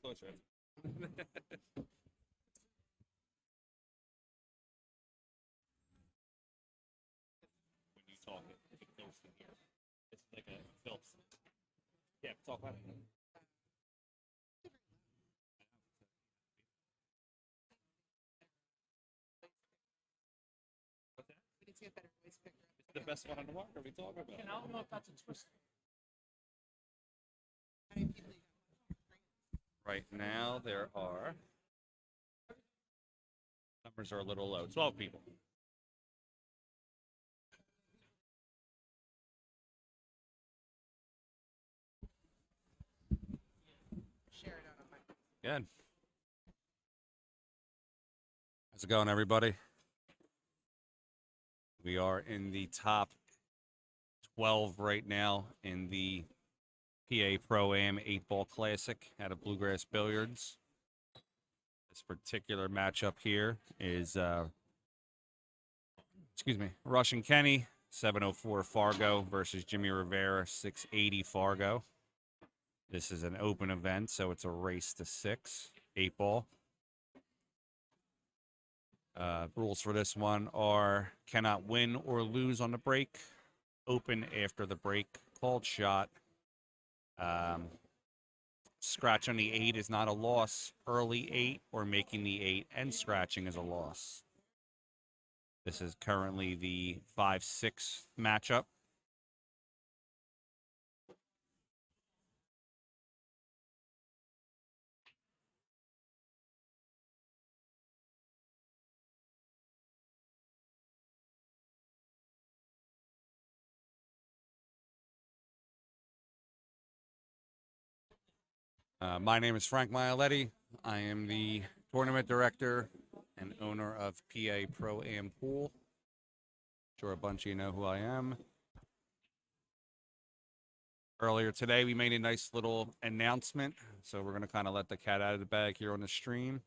closer. When you talk, it goes to here. It's like a filter. Yeah, talk about it. What's that? We need to get better voice picker. It's the best one on the market. We talking about. And I don't know if that's a twist. How many people you got? Right now, there are numbers are a little low. 12 people. Share it out on my. Good. How's it going, everybody? We are in the top 12 right now in the PA Pro-Am 8-Ball Classic out of Bluegrass Billiards. This particular matchup here is, Russian Kenny, 704 Fargo versus Jimmy Rivera, 680 Fargo. This is an open event, so it's a race to 6, 8-ball. Rules for this one are cannot win or lose on the break, open after the break, called shot. Scratch on the 8 is not a loss. Early 8 or making the 8 and scratching is a loss. This is currently the 5-6 matchup. My name is Frank Maialetti. I am the tournament director and owner of PA Pro-Am Pool. Sure a bunch of you know who I am. Earlier today, we made a nice little announcement, so we're going to kind of let the cat out of the bag here on the stream.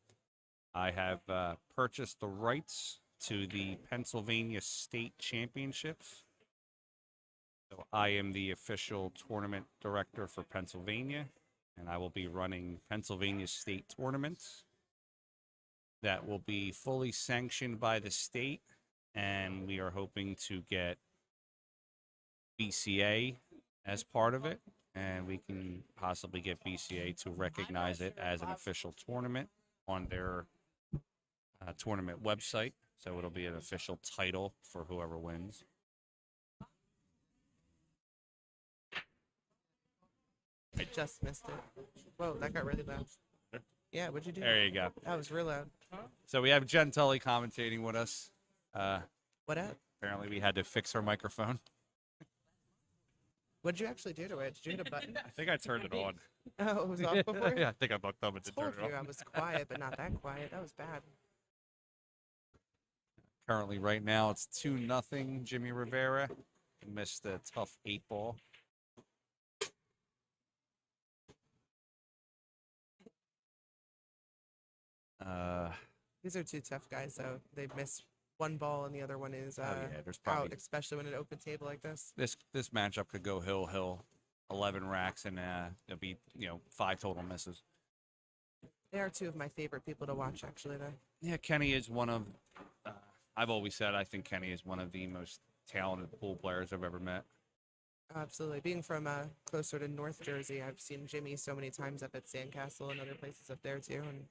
I have purchased the rights to the Pennsylvania State Championships. So I am the official tournament director for Pennsylvania, and I will be running Pennsylvania State tournaments that will be fully sanctioned by the state, and we are hoping to get BCA as part of it, and we can possibly get BCA to recognize it as an official tournament on their tournament website, so it'll be an official title for whoever wins. I just missed it. Whoa, that got really loud. Yeah, what'd you do? There you go. That was real loud. So we have Jen Tully commentating with us. What up? Apparently we had to fix her microphone. What'd you actually do to it? Did you hit a button? I think I turned it on. Oh, it was off before? Yeah, I think I bucked up and did turn Told it on. you I was quiet, but not that quiet. That was bad. Currently, right now, it's 2-0 Jimmy Rivera. He missed a tough 8-ball. These are two tough guys, though. They miss one ball and the other one is There's out, probably especially when an open table like this. this matchup could go hill, 11 racks, and it'll be 5 total misses. They are two of my favorite people to watch, actually, though. Yeah, Kenny is one of. I've always said I think Kenny is one of the most talented pool players I've ever met. Absolutely. Being from closer to North Jersey, I've seen Jimmy so many times up at Sandcastle and other places up there, too, and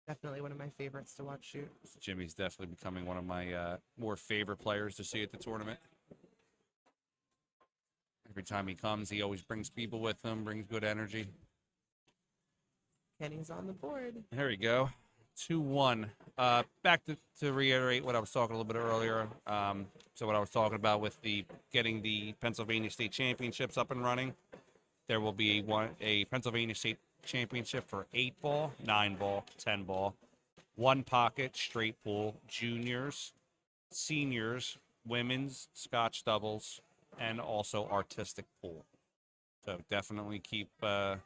definitely one of my favorites to watch shoot. Jimmy's definitely becoming one of my more favorite players to see at the tournament. Every time he comes, he always brings people with him, brings good energy. Kenny's on the board. There we go. 2-1. Back to reiterate what I was talking a little bit earlier. So what I was talking about with getting the Pennsylvania State Championships up and running, there will be a Pennsylvania State Championship for 8-ball, 9-ball, 10-ball, 1 pocket, straight pool, juniors, seniors, women's, Scotch doubles, and also artistic pool. So definitely keep. What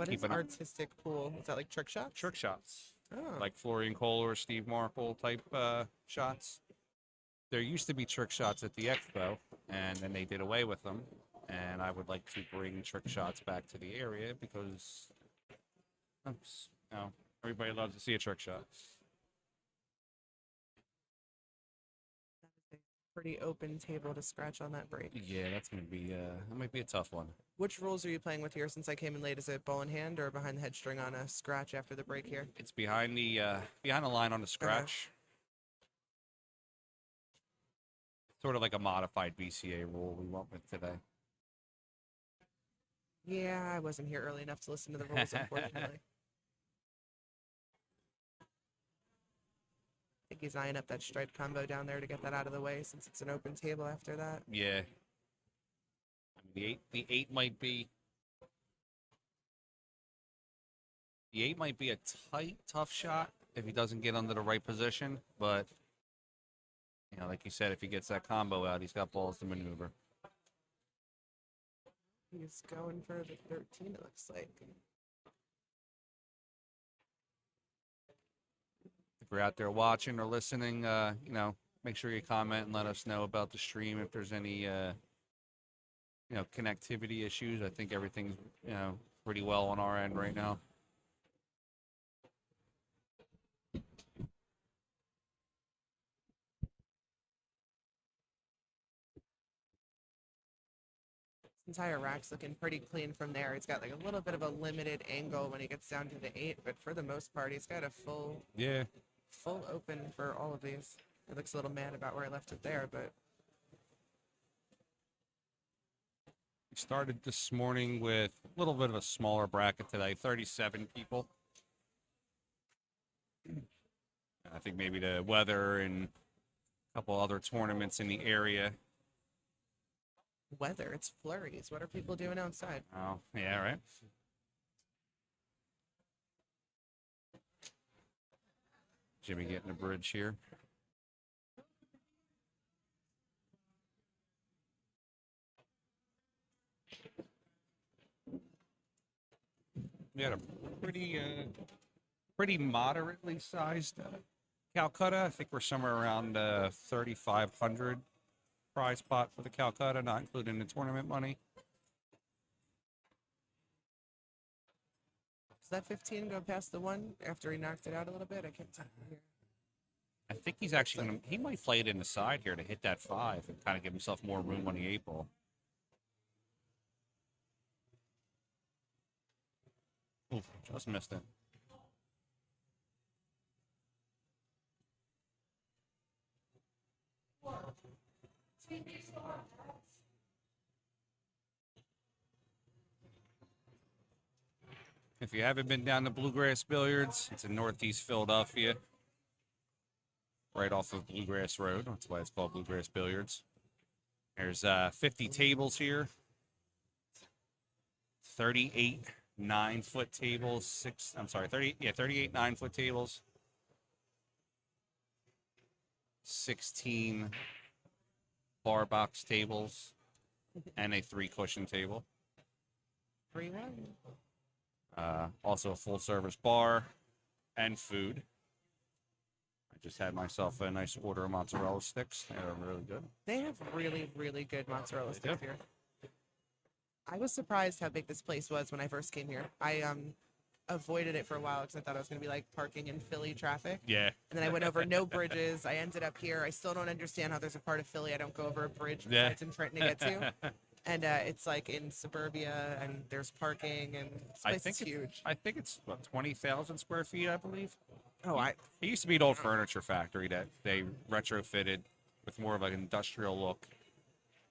is artistic pool? Is that like trick shots? Trick shots. Oh. Like Florian Kohler or Steve Marple type shots. There used to be trick shots at the Expo, and then they did away with them. And I would like to bring trick shots back to the area because You know, everybody loves to see a trick shot. That is a pretty open table to scratch on that break. Yeah, that's gonna be that might be a tough one. Which rules are you playing with here since I came in late? Is it ball in hand or behind the head string on a scratch after the break here? It's behind the line on the Okay. scratch. Sort of like a modified BCA rule we went with today. Yeah, I wasn't here early enough to listen to the rules, unfortunately. I think he's eyeing up that striped combo down there to get that out of the way since it's an open table after that. Yeah. The eight might be a tight, tough shot if he doesn't get under the right position. But you know, like you said, if he gets that combo out, he's got balls to maneuver. He's going for the 13, it looks like. If you're out there watching or listening, you know, make sure you comment and let us know about the stream if there's any you know, connectivity issues. I think everything's, you know, pretty well on our end right now. Entire rack's looking pretty clean from there. He's got like a little bit of a limited angle when he gets down to the 8, but for the most part, he's got a full open for all of these. He looks a little mad about where I left it there, but We started this morning with a little bit of a smaller bracket today, 37 people. I think maybe the weather and a couple other tournaments in the area. weather, it's flurries. What are people doing outside? Oh, yeah, right. Jimmy getting a bridge here. We had a pretty moderately sized Calcutta. I think we're somewhere around 3,500 prize pot for the Calcutta, not including the tournament money. Does that 15 go past the 1 after he knocked it out a little bit? I can't tell. I think he's actually going to, he might play it in the side here to hit that 5 and kind of give himself more room on the 8 ball. Oof, just missed it. If you haven't been down to Bluegrass Billiards, it's in Northeast Philadelphia, right off of Bluegrass Road. That's why it's called Bluegrass Billiards. There's 50 tables here, 38 9-foot tables, 38 9-foot tables, 16 bar box tables, and a 3-cushion table. 3-1. Also a full-service bar and food. I just had myself a nice order of mozzarella sticks. They're really good. They have really, really good mozzarella They sticks do. here. I was surprised how big this place was when I first came here. I avoided it for a while because I thought I was going to be like parking in Philly traffic. Yeah. And then I went over no bridges. I ended up here. I still don't understand how there's a part of Philly I don't go over a bridge Yeah. besides in Trenton to get to. And it's like in suburbia, and there's parking, and this place is huge. I think it's what, 20,000 square feet, I believe. Oh, It used to be an old furniture factory that they retrofitted with more of an industrial look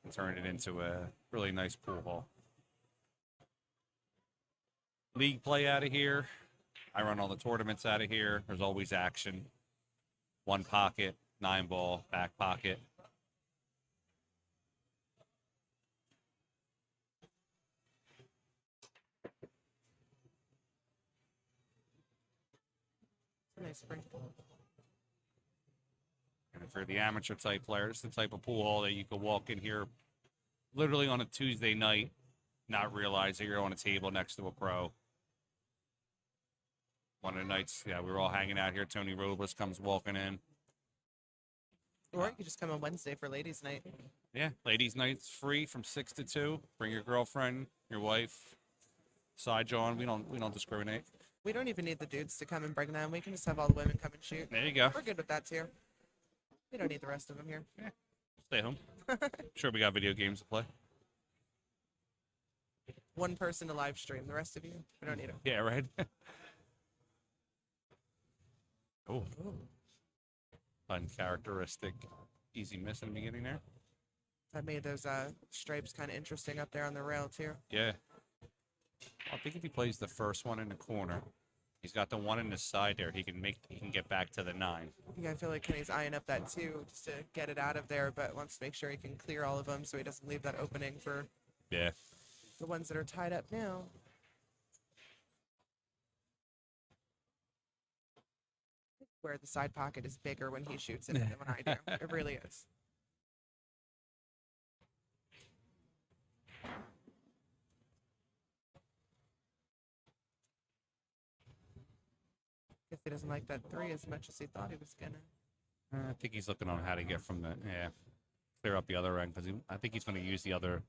and turned it into a really nice pool hall. League play out of here. I run all the tournaments out of here. There's always action. 1 pocket, 9 ball, back pocket. It's a nice spring. And for the amateur type players, it's the type of pool hall that you could walk in here literally on a Tuesday night, not realize that you're on a table next to a pro. One of the nights, yeah, we were all hanging out here. Tony Robles comes walking in. Or you could just come on Wednesday for ladies' night. Yeah, ladies' night's free from 6 to 2. Bring your girlfriend, your wife, side John. We don't discriminate. We don't even need the dudes to come and bring them. We can just have all the women come and shoot. There you go. We're good with that too. We don't need the rest of them here. Yeah. Stay home. Sure, we got video games to play. One person to live stream. The rest of you, we don't need them. Yeah, right. Oh, uncharacteristic. Easy miss in the beginning there. That made those stripes kind of interesting up there on the rail too. Yeah. I think if he plays the first one in the corner, he's got the one in the side there. He can get back to the 9. Yeah, I feel like Kenny's eyeing up that 2 just to get it out of there, but wants to make sure he can clear all of them so he doesn't leave that opening for Yeah. the ones that are tied up now. Where the side pocket is bigger when he shoots it than when I do. It really is. Guess he doesn't like that 3 as much as he thought he was gonna. I think he's looking on how to get from the clear up the other end because I think he's going to use the other.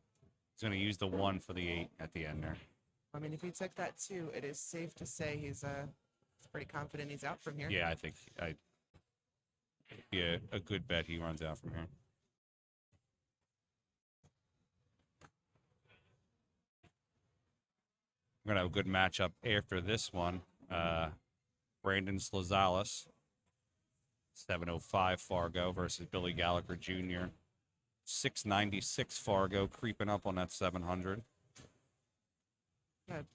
He's going to use the 1 for the 8 at the end there. I mean, if he took that 2, it is safe to say he's pretty confident he's out from here. Yeah, I think a good bet he runs out from here. We're gonna have a good matchup after this one. Brandon Slazales, 705 Fargo versus Billy Gallagher Jr. 696 Fargo, creeping up on that 700.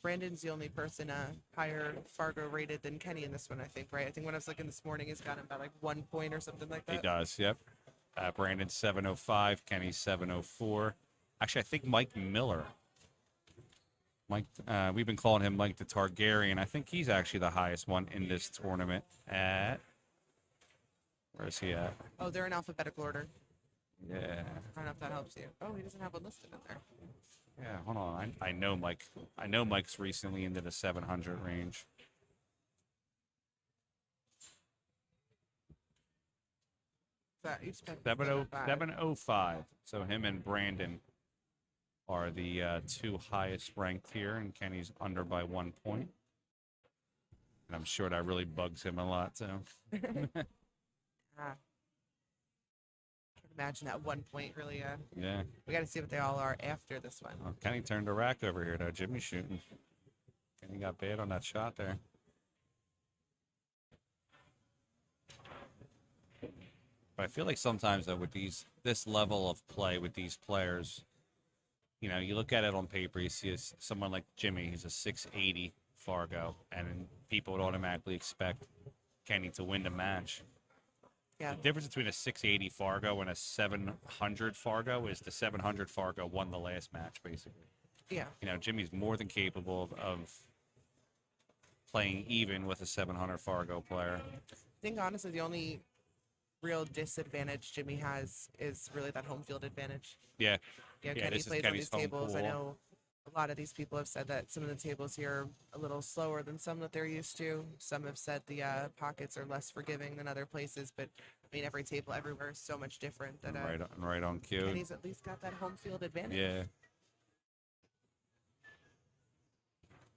Brandon's the only person higher Fargo rated than Kenny in this one, I think, right? I think when I was looking this morning, he's got him by like 1 point or something like that. He does, yep. Brandon 705, Kenny 704. Actually, I think Mike Miller. We've been calling him Mike the Targaryen. I think he's actually the highest one in this tournament. Where is he at? Oh, they're in alphabetical order. Yeah. I don't know if that helps you. Oh, he doesn't have one listed in there. Yeah, hold on. I know Mike. I know Mike's recently into the 700 range. You spent 705. So him and Brandon are the 2 highest ranked here, and Kenny's under by 1 point. And I'm sure that really bugs him a lot, too. Imagine that 1 point really. Yeah. We got to see what they all are after this one. Oh, Kenny turned a rack over here, though. Jimmy's shooting. Kenny got bad on that shot there. But I feel like sometimes, though, with this level of play with these players, you know, you look at it on paper, you see someone like Jimmy, he's a 680 Fargo, and people would automatically expect Kenny to win the match. Yeah. The difference between a 680 Fargo and a 700 Fargo is the 700 Fargo won the last match, basically. Yeah. You know, Jimmy's more than capable of playing even with a 700 Fargo player. I think, honestly, the only real disadvantage Jimmy has is really that home field advantage. Yeah. Yeah, Kenny plays on these tables. I know a lot of these people have said that some of the tables here are a little slower than some that they're used to. Some have said the pockets are less forgiving than other places, but I mean, every table everywhere is so much different that right on cue. Kenny's at least got that home field advantage. Yeah.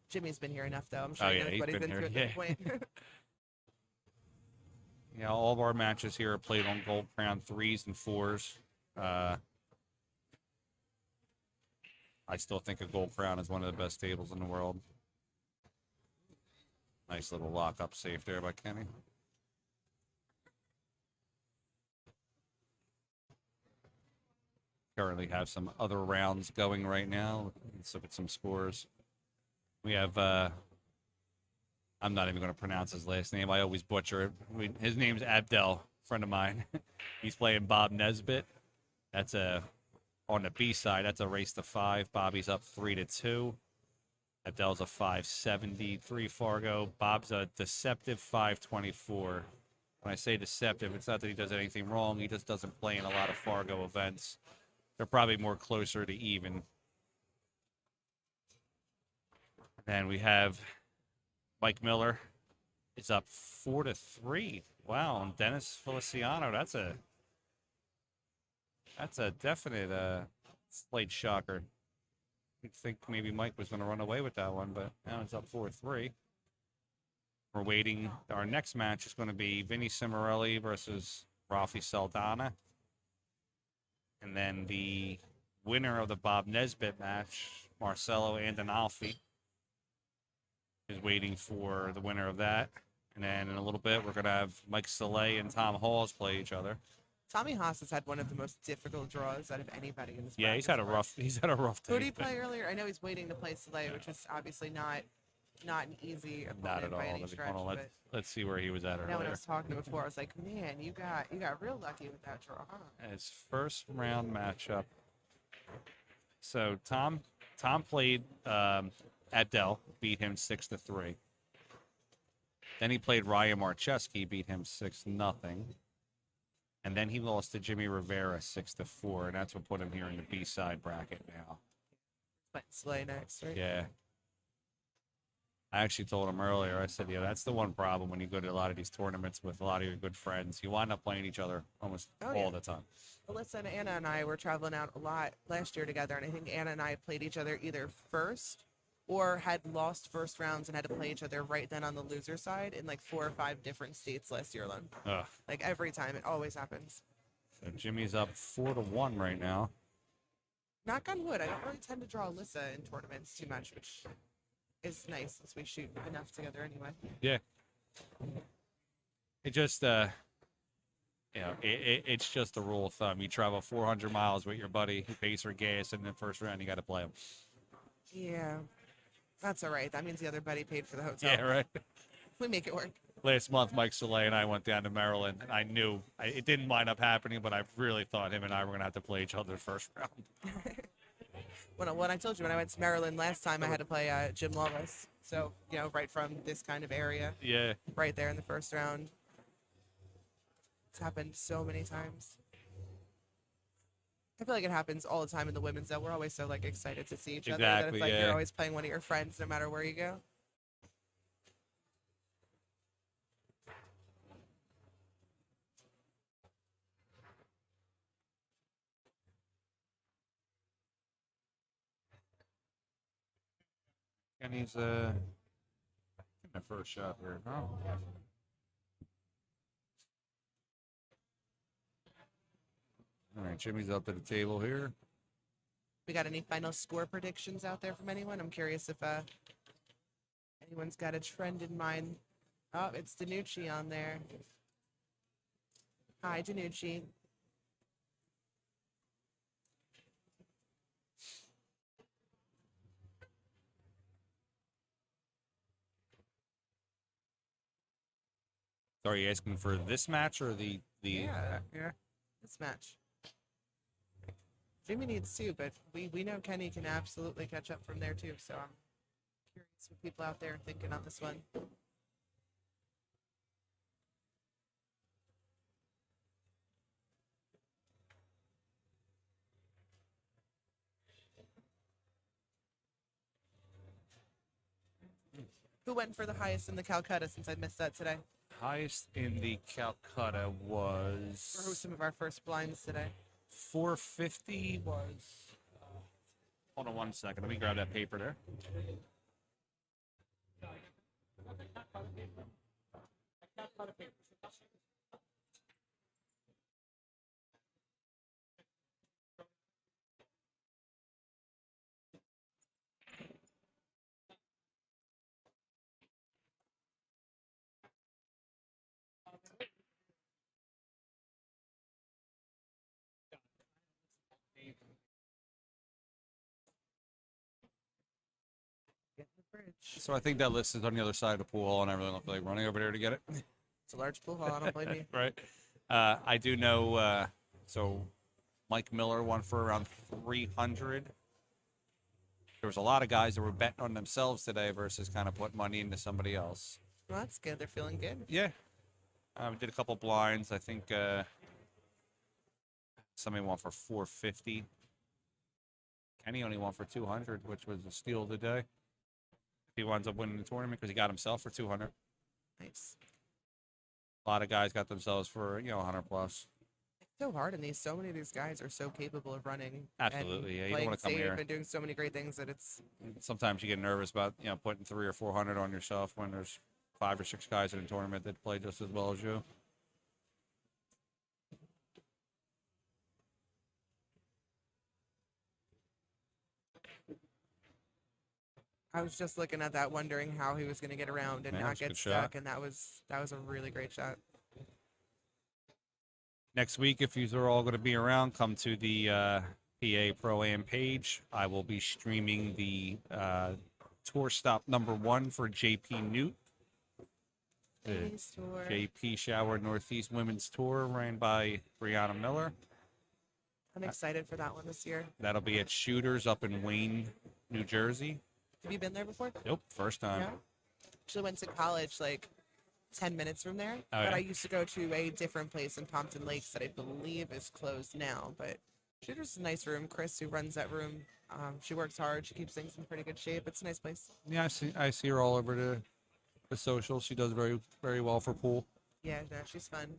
Jimmy's been here enough, though. I'm sure he knows what he's into at this point. Yeah, all of our matches here are played on Gold Crown 3s and 4s. I still think a Gold Crown is one of the best tables in the world. Nice little lock-up save there by Kenny. Currently have some other rounds going right now. Let's look at some scores. We have, I'm not even going to pronounce his last name. I always butcher it. His name's Abdel, friend of mine. He's playing Bob Nesbitt. That's on the B side, that's a race to 5. Bobby's up 3-2. Abdel's a 573 Fargo. Bob's a deceptive 524. When I say deceptive, it's not that he does anything wrong. He just doesn't play in a lot of Fargo events. They're probably more closer to even. And we have Mike Miller is up 4-3. Wow, and Dennis Feliciano, that's a definite slight shocker. You'd think maybe Mike was going to run away with that one, but now it's up 4-3. We're waiting. Our next match is going to be Vinny Cimarelli versus Rafi Saldana. And then the winner of the Bob Nesbitt match, Marcelo Andinolfi, is waiting for the winner of that. And then in a little bit, we're going to have Mike Soleil and Tom Halls play each other. Tommy Haas has had one of the most difficult draws out of anybody in this. Yeah, he's had a rough day. Who did he play earlier? I know he's waiting to play Soleil, which is obviously not an easy opponent not at all. by any stretch. Let's see where he was at earlier. When I was talking to him before, I was like, man, you got real lucky with that draw, huh? His first round matchup. So Tom played at Dell, beat him 6-3. Then he played Ryan Marcheski, beat him 6-0. And then he lost to Jimmy Rivera 6-4, and that's what put him here in the B-side bracket now. But Slay next, right? Yeah. I actually told him earlier, I said, yeah, that's the one problem when you go to a lot of these tournaments with a lot of your good friends. You wind up playing each other almost all the time. Well, listen, Anna and I were traveling out a lot last year together, and I think Anna and I played each other either first or had lost first rounds and had to play each other right then on the loser side in like 4 or 5 different states last year alone. Ugh. Like every time, it always happens. So Jimmy's up 4-1 right now. Knock on wood, I don't really tend to draw Alyssa in tournaments too much, which is nice since we shoot enough together anyway. Yeah. It just, it's just a rule of thumb. You travel 400 miles with your buddy who pays for gas, and in the first round, you got to play him. Yeah. That's all right. That means the other buddy paid for the hotel. Yeah, right. We make it work. Last month, Mike Soleil and I went down to Maryland, and I knew it didn't wind up happening, but I really thought him and I were going to have to play each other the first round. When I told you when I went to Maryland last time, I had to play Jim Lovis. So, right from this kind of area. Yeah. Right there in the first round. It's happened so many times. I feel like it happens all the time in the women's, though. We're always so, excited to see each other. That it's like you're always playing one of your friends no matter where you go. Kenny's getting the first shot here. Oh. All right, Jimmy's up to the table here. We got any final score predictions out there from anyone? I'm curious if anyone's got a trend in mind. Oh, it's Danucci on there. Hi, Danucci. Are you asking for this match or the yeah. This match. Jimmy needs 2, but we know Kenny can absolutely catch up from there too. So I'm curious what people out there are thinking on this one. Who went for the highest in the Calcutta since I missed that today? Highest in the Calcutta was... Or who some of our first blinds today? 450 was... hold on one second. Let me grab that paper there. So I think that list is on the other side of the pool hall, and I really don't feel like running over there to get it. It's a large pool hall. I don't blame you. Right. I do know. So Mike Miller won for around 300. There was a lot of guys that were betting on themselves today versus kind of putting money into somebody else. Well, that's good. They're feeling good. Yeah. We did a couple blinds. I think somebody won for 450. Kenny only won for 200, which was a steal of the day. He winds up winning the tournament because he got himself for 200. Nice. A lot of guys got themselves for 100 plus. It's so hard in these. So many of these guys are so capable of running. Absolutely, and yeah. You don't want to come here and doing so many great things that it's. Sometimes you get nervous about putting 300 or 400 on yourself when there's 5 or 6 guys in the tournament that play just as well as you. I was just looking at that, wondering how he was going to get around and not get stuck, and that was a really great shot. Next week, if you are all going to be around, come to the PA Pro-Am page. I will be streaming the tour stop #1 for JP Newt. The JP Shower Northeast Women's Tour ran by Brianna Miller. I'm excited for that one this year. That'll be at Shooters up in Wayne, New Jersey. Have you been there before? Nope, first time. Yeah. Actually went to college like 10 minutes from there. Oh, but I used to go to a different place in Pompton Lakes that I believe is closed now. But Shooters is a nice room. Chris, who runs that room, she works hard. She keeps things in pretty good shape. It's a nice place. Yeah, I see her all over the socials. She does very, very well for pool. Yeah, no, she's fun.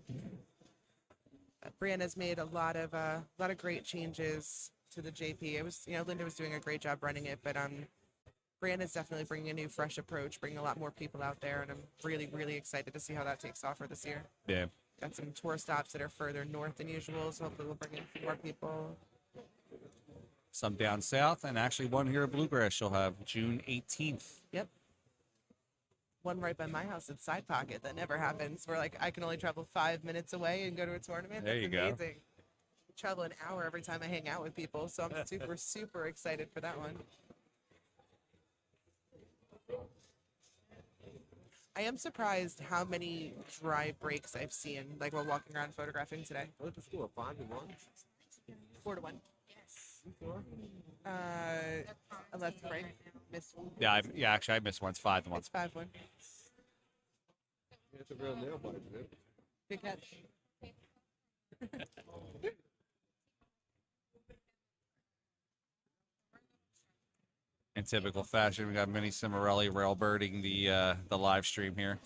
Brianna's made a lot of great changes to the JP. It was, Linda was doing a great job running it, but Brianna's definitely bringing a new, fresh approach, bringing a lot more people out there, and I'm really, really excited to see how that takes off for this year. Yeah. Got some tour stops that are further north than usual, so hopefully we'll bring in a few more people. Some down south, and actually one here at Bluegrass she'll have June 18th. Yep. One right by my house at Side Pocket. That never happens. Where I can only travel 5 minutes away and go to a tournament. There you go. Amazing. Travel an hour every time I hang out with people, so I'm super, super excited for that one. I am surprised how many dry breaks I've seen, while walking around photographing today. What's the score? 5-1? 4-1. Yes. I left break. Missed one. Yeah, actually, I missed one. It's 5-1. It's 5-1. Yeah, it's a real nail biter, isn't it? Good catch. In typical fashion, we got Minnie Cimarelli railbirding the live stream here.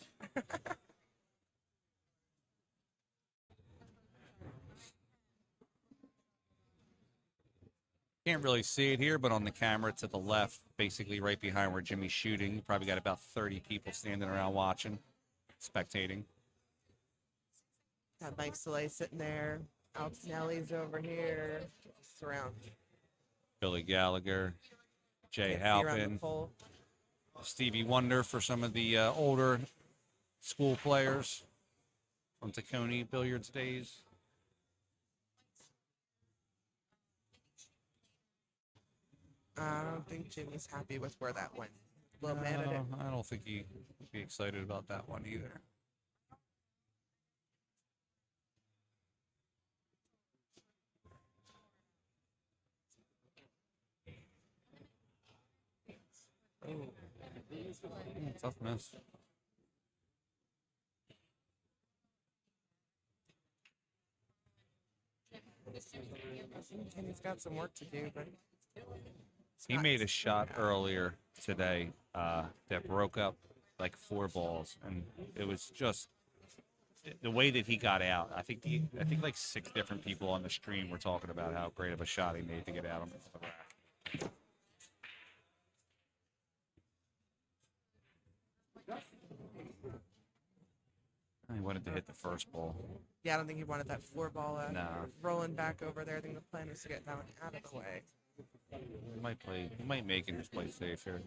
Can't really see it here, but on the camera to the left, basically right behind where Jimmy's shooting, you probably got about 30 people standing around watching, spectating. Got Mike Soleil sitting there. Alex Nelly's over here. Just around. Billy Gallagher, Jay Halpin, Stevie Wonder for some of the older school players from Tacony Billiards days. I don't think Jimmy's happy with where that went. A little mad at it. I don't think he'd be excited about that one either. Tough miss. Jimmy's got some work to do, but he made a shot earlier today that broke up like 4 balls, and it was just the way that he got out. I think like 6 different people on the stream were talking about how great of a shot he made to get out of the rack. He wanted to hit the first ball. Yeah, I don't think he wanted that 4 ball rolling back over there. I think the plan was to get that one out of the way. He might make it, just play safe here.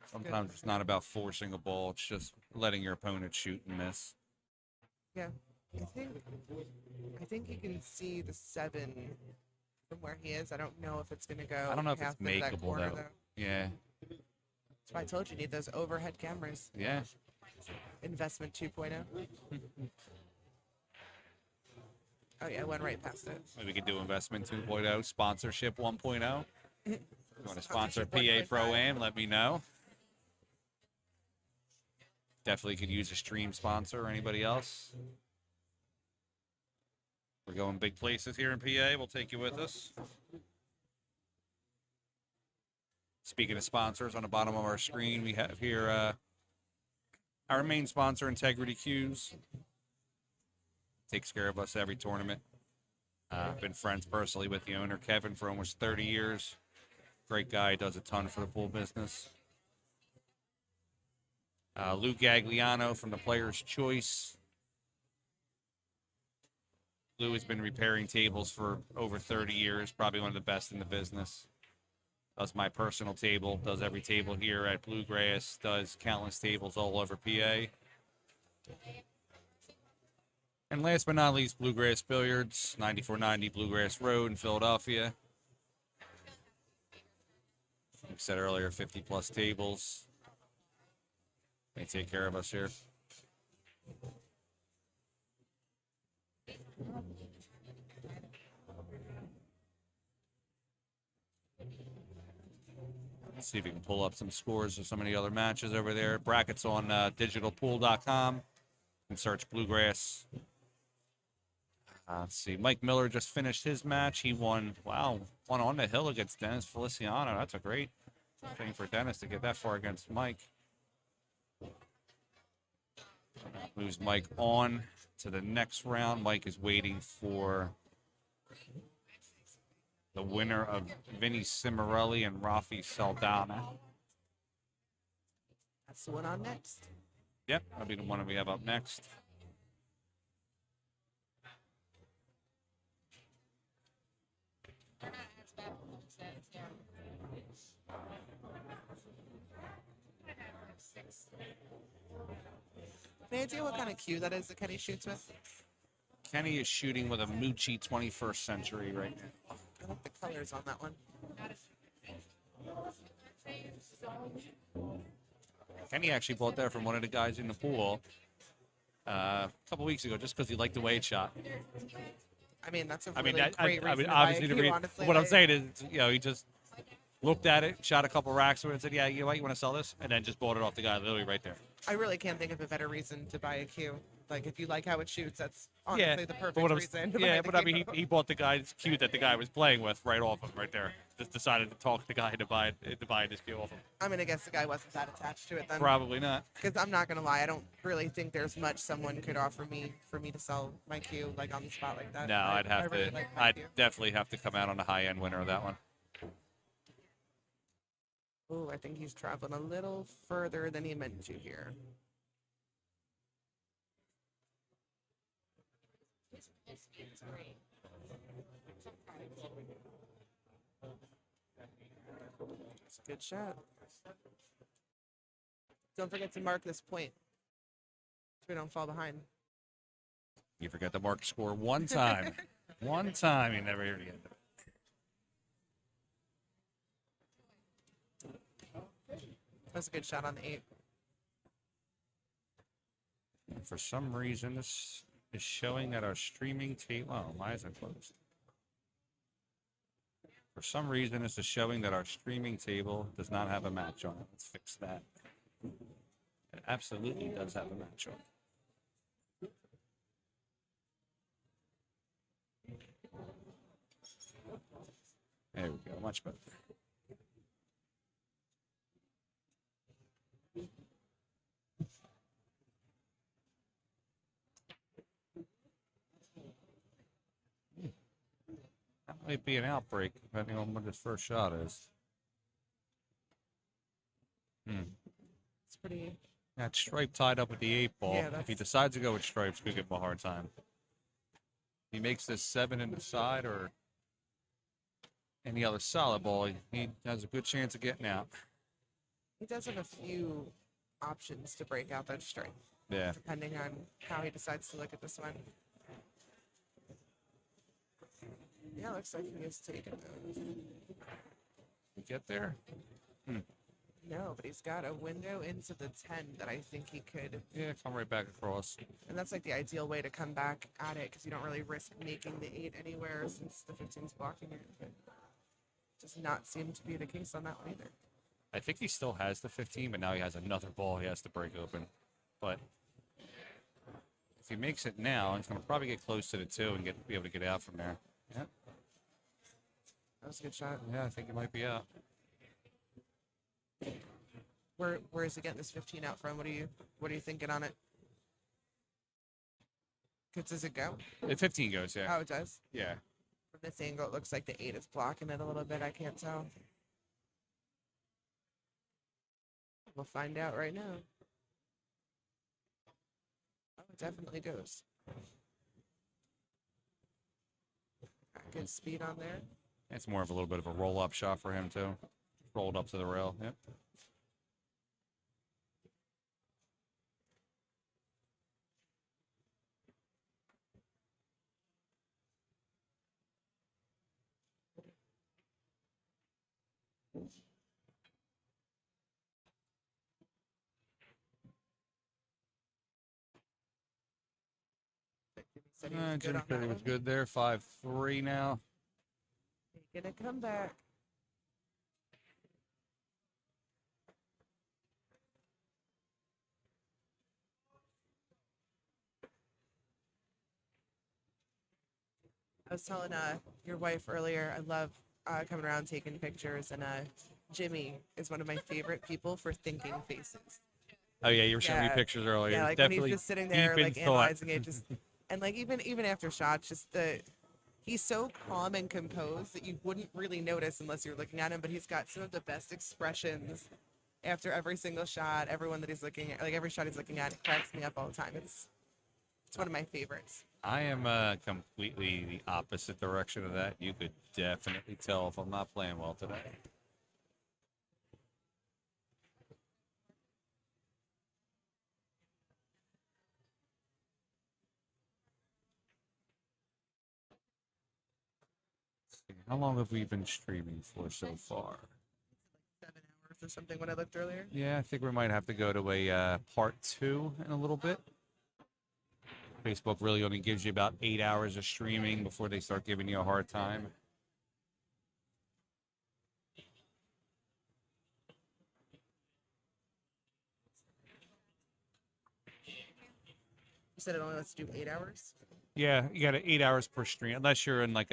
Sometimes it's not about forcing a ball; it's just letting your opponent shoot and miss. Yeah, I think he can see the 7 from where he is. I don't know if it's going to go. I don't know if it's makeable though. Yeah. That's why I told you need those overhead cameras. Yeah. Investment 2.0. Oh yeah, I went right past it. Maybe we could do investment 2.0, sponsorship 1.0. You want to sponsor PA Pro-Am, let me know. Definitely could use a stream sponsor or anybody else. We're going big places here in PA. We'll take you with us. Speaking of sponsors, on the bottom of our screen, we have here our main sponsor, Integrity Cues. Takes care of us every tournament. Been friends personally with the owner, Kevin, for almost 30 years. Great guy, does a ton for the pool business. Lou Gagliano from the Player's Choice. Lou has been repairing tables for over 30 years, probably one of the best in the business. Does my personal table, does every table here at Bluegrass, does countless tables all over PA. And last but not least, Bluegrass Billiards, 9490 Bluegrass Road in Philadelphia. Like I said earlier, 50-plus tables. They take care of us here. Let's see if we can pull up some scores of some of the other matches over there. Brackets on digitalpool.com. You can search Bluegrass. Let's see. Mike Miller just finished his match. He won, won on the hill against Dennis Feliciano. That's a great thing for Dennis to get that far against Mike. Moves Mike on to the next round. Mike is waiting for the winner of Vinny Cimarelli and Rafi Saldana. That's the one on next. Yep, that'll be the one that we have up next. Any idea what kind of cue that is that Kenny shoots with? Kenny is shooting with a Mucci 21st Century right now. I like the colors on that one. Kenny actually bought that from one of the guys in the pool a couple weeks ago just because he liked the way it shot. I mean, that's a really great reason to buy a obviously, cue, honestly. what I'm saying is, he just looked at it, shot a couple racks with it, and said, yeah, you know what, you want to sell this? And then just bought it off the guy literally right there. I really can't think of a better reason to buy a cue. Like, if you like how it shoots, that's honestly the perfect reason to buy the I mean, cue. he bought the guy's cue that the guy was playing with right off him, right there. Just decided to talk the guy to buy his cue off him. I'm going to guess the guy wasn't that attached to it then. Probably not. Because I'm not going to lie, I don't really think there's much someone could offer me for me to sell my cue, like, on the spot like that. No, I'd cue. definitely have to come out on the high-end winner of that one. Oh, I think he's traveling a little further than he meant to here. It's a good shot. Don't forget to mark this point so we don't fall behind. You forget to mark score one time. One time, you never hear it again. That's a good shot on the 8. And for some reason, this is showing that our streaming tape. Oh, why is it closed? For some reason, this is showing that our streaming table does not have a match on it. Let's fix that. It absolutely does have a match on it. There we go. Much better. That might be an outbreak, depending on what his first shot is. It's pretty. That stripe tied up with the 8 ball. Yeah, if he decides to go with stripes, we give him a hard time. If he makes this 7 in the side or any other solid ball, he has a good chance of getting out. He does have a few options to break out that stripe. Yeah. Depending on how he decides to look at this one. Yeah, looks like he is taking those. You get there? No, but he's got a window into the 10 that I think he could. Yeah, come right back across. And that's like the ideal way to come back at it because you don't really risk making the 8 anywhere since the 15's blocking it. But does not seem to be the case on that one either. I think he still has the 15, but now he has another ball he has to break open. But if he makes it now, he's going to probably get close to the 2 and be able to get out from there. Yeah. That was a good shot. Yeah, I think he might be out. Where is he getting this 15 out from? What are you thinking on it? Does it go? The 15 goes, yeah. Oh, it does? Yeah. From this angle, it looks like the 8 is blocking it a little bit. I can't tell. We'll find out right now. Oh, it definitely goes. Got good speed on there. It's more of a little bit of a roll-up shot for him, too. Rolled up to the rail. Yep. Said he was good Jimmy on said that he was one. good there. 5-3 now. Making a comeback. I was telling your wife earlier, I love coming around taking pictures, and Jimmy is one of my favorite people for thinking faces. Oh, yeah, you were showing me Yeah, pictures earlier. yeah, like when he's Definitely just sitting deep there, in like thought. analyzing it, just and like even after shots, just he's so calm and composed that you wouldn't really notice unless you're looking at him. But he's got some of the best expressions after every single shot. Everyone that he's looking at, like every shot he's looking at, it cracks me up all the time. It's one of my favorites. I am completely the opposite direction of that. You could definitely tell if I'm not playing well today. How long have we been streaming for so far? 7 hours or something when I looked earlier. Yeah, I think we might have to go to a part 2 in a little bit. Facebook really only gives you about 8 hours of streaming before they start giving you a hard time. You said it only lets you do 8 hours. Yeah, you got 8 hours per stream, unless you're in like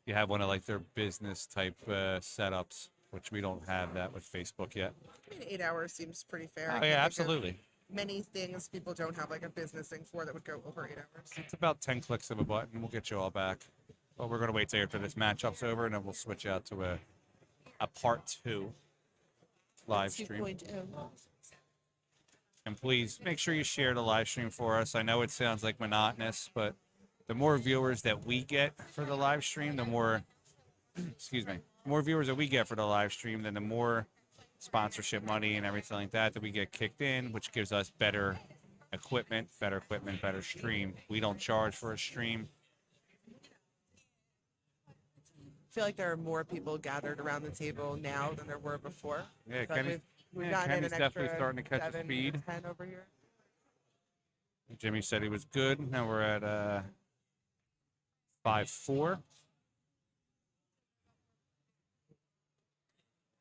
you have one of like their business type setups, which we don't have that with Facebook yet. I mean, 8 hours seems pretty fair. Oh yeah, absolutely. Many things people don't have like a business thing for that would go over 8 hours. It's about 10 clicks of a button, and we'll get you all back. But we're going to wait till after this matchup's over, and then we'll switch out to a part 2 live stream. 2.0. And please make sure you share the live stream for us. I know it sounds like monotonous, but the more viewers that we get for the live stream, the more, excuse me, more viewers that we get for the live stream, then the more sponsorship money and everything like that we get kicked in, which gives us better equipment, better stream. We don't charge for a stream. I feel like there are more people gathered around the table now than there were before. Yeah, we've gotten in Kenny's an definitely extra starting to catch the 7, speed. 10 over here. Jimmy said he was good. Now we're at 5-4.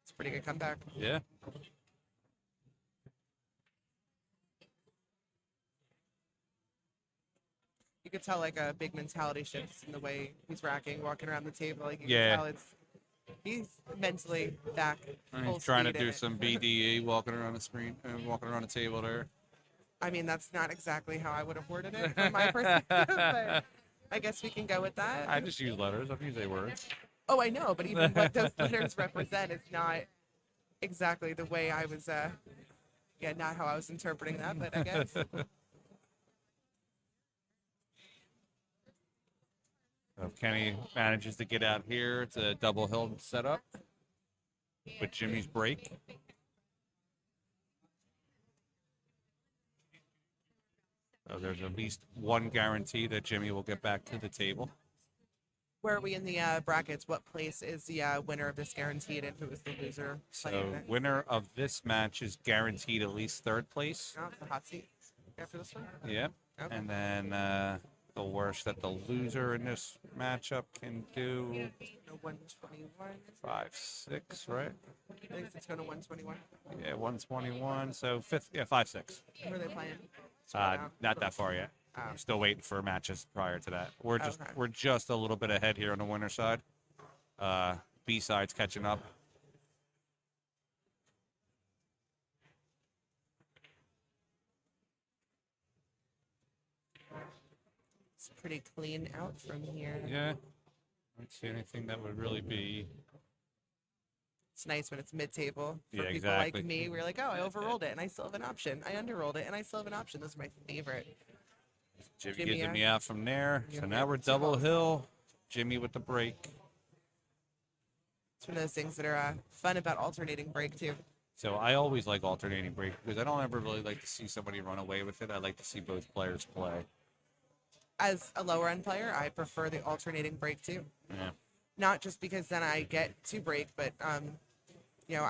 It's a pretty good comeback. Yeah. You could tell like a big mentality shift in the way he's racking, walking around the table. Like you Yeah. can tell he's mentally back. He's trying to do some BDE, walking around the screen, walking around the table there. I mean, that's not exactly how I would have worded it from my perspective, but I guess we can go with that. I just use letters. I've used words. Oh, I know, but even what those letters represent is not exactly the way I was, not how I was interpreting that, but I guess. So if Kenny manages to get out here, it's a double hill setup with Jimmy's break. So there's at least one guarantee that Jimmy will get back to the table. Where are we in the brackets? What place is the winner of this guaranteed, and who is the loser? So winner of this match is guaranteed at least third place. Oh, the hot seat after this one? Yep. Okay. And then the worst that the loser in this matchup can do. 121. 5-6, right? I think it's going to 121. Yeah, 121. So 5-6. Who are they playing? Not that far yet. Oh. We're still waiting for matches prior to that. We're Okay. just a little bit ahead here on the winner side. B side's catching up. It's pretty clean out from here. Yeah. I don't see anything that would really be It's nice when it's mid-table for Yeah, people exactly. like me. We're like, oh, I overrolled it and I still have an option. I underrolled it and I still have an option. Those are my favorite. Jimmy gives me out from there. So Yep, now yep, we're 2 double balls. hill. Jimmy with the break. It's one of those things that are fun about alternating break too. So I always like alternating break because I don't ever really like to see somebody run away with it. I like to see both players play. As a lower end player, I prefer the alternating break too. Yeah. Not just because then I get to break, but you know,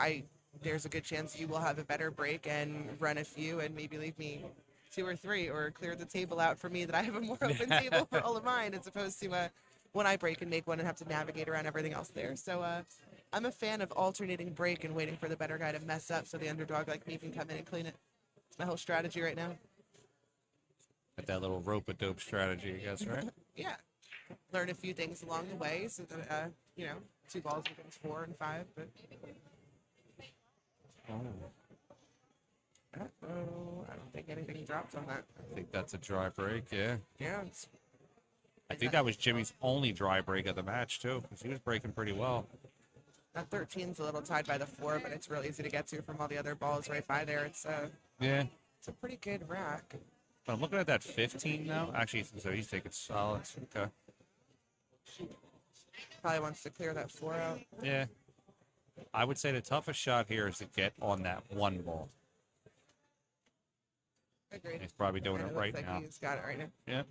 there's a good chance you will have a better break and run a few and maybe leave me 2 or 3 or clear the table out for me that I have a more open table for all of mine as opposed to when I break and make one and have to navigate around everything else there. So I'm a fan of alternating break and waiting for the better guy to mess up so the underdog like me can come in and clean it. It's my whole strategy right now. Got that little rope-a-dope strategy, I guess, right? Yeah. Learn a few things along the way so that, you know, 2 balls becomes 4 and 5. But uh-oh, I don't think anything dropped on that. I think that's a dry break, yeah. Yeah, I think that was Jimmy's only dry break of the match, too, because he was breaking pretty well. that 13's a little tied by the 4, but it's real easy to get to from all the other balls right by there. It's Yeah. it's a pretty good rack. But I'm looking at that 15 now. Actually, so he's taking solids. Okay. Probably wants to clear that 4 out. Yeah. I would say the toughest shot here is to get on that 1 ball. Agreed. He's probably doing And it looks right like now. He's got it right now. Yeah.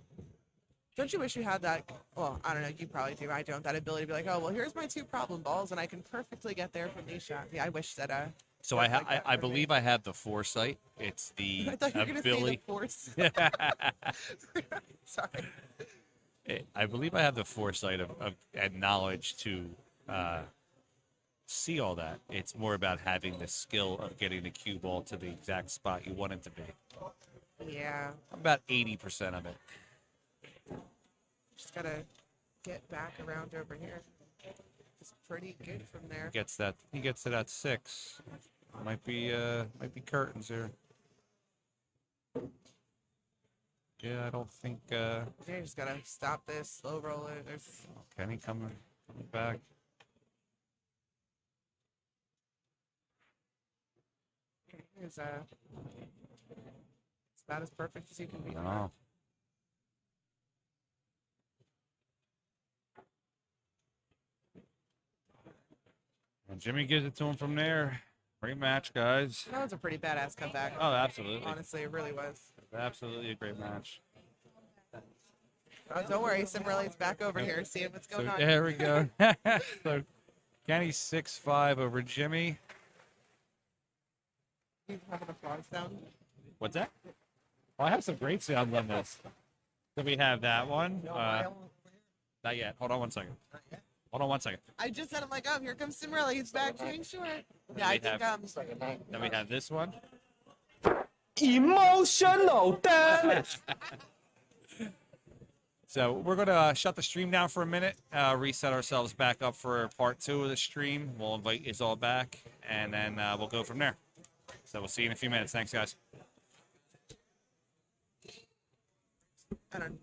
Don't you wish you had that? Well, I don't know. You probably do. I don't. That ability to be like, oh, well, here's my 2 problem balls, and I can perfectly get there from these shots. Yeah, I wish that. So worked I like that I for me. believe I have the foresight. It's the I thought you were going to say the ability. force. Sorry. I believe I have the foresight of and knowledge to see all that. It's more about having the skill of getting the cue ball to the exact spot you want it to be. Yeah. About 80% of it. Just gotta get back around over here. It's pretty good from there. He gets to that 6. Might be curtains here. Yeah, I don't think Yeah, you just gotta stop this, slow roll it. There's Kenny coming back. it's about as perfect as you can be. Oh. And Jimmy gives it to him from there. Great match, guys. That was a pretty badass comeback. Oh, absolutely. Honestly, it really was. Absolutely a great match. Oh, don't worry, Simberly's back over here, seeing what's going on. There we go. So Kenny 6-5 over Jimmy. You have an applause sound? What's that? Well, I have some great sounds on this. So we have that one. Not yet. Hold on one second. Hold on one second. I just said, I'm like, oh, here comes Simberly. He's back being short. Yeah, I think Then we have this one. Emotional damage. So we're going to shut the stream down for a minute, reset ourselves back up for part 2 of the stream. We'll invite you all back, and then we'll go from there. So we'll see you in a few minutes. Thanks, guys. I don't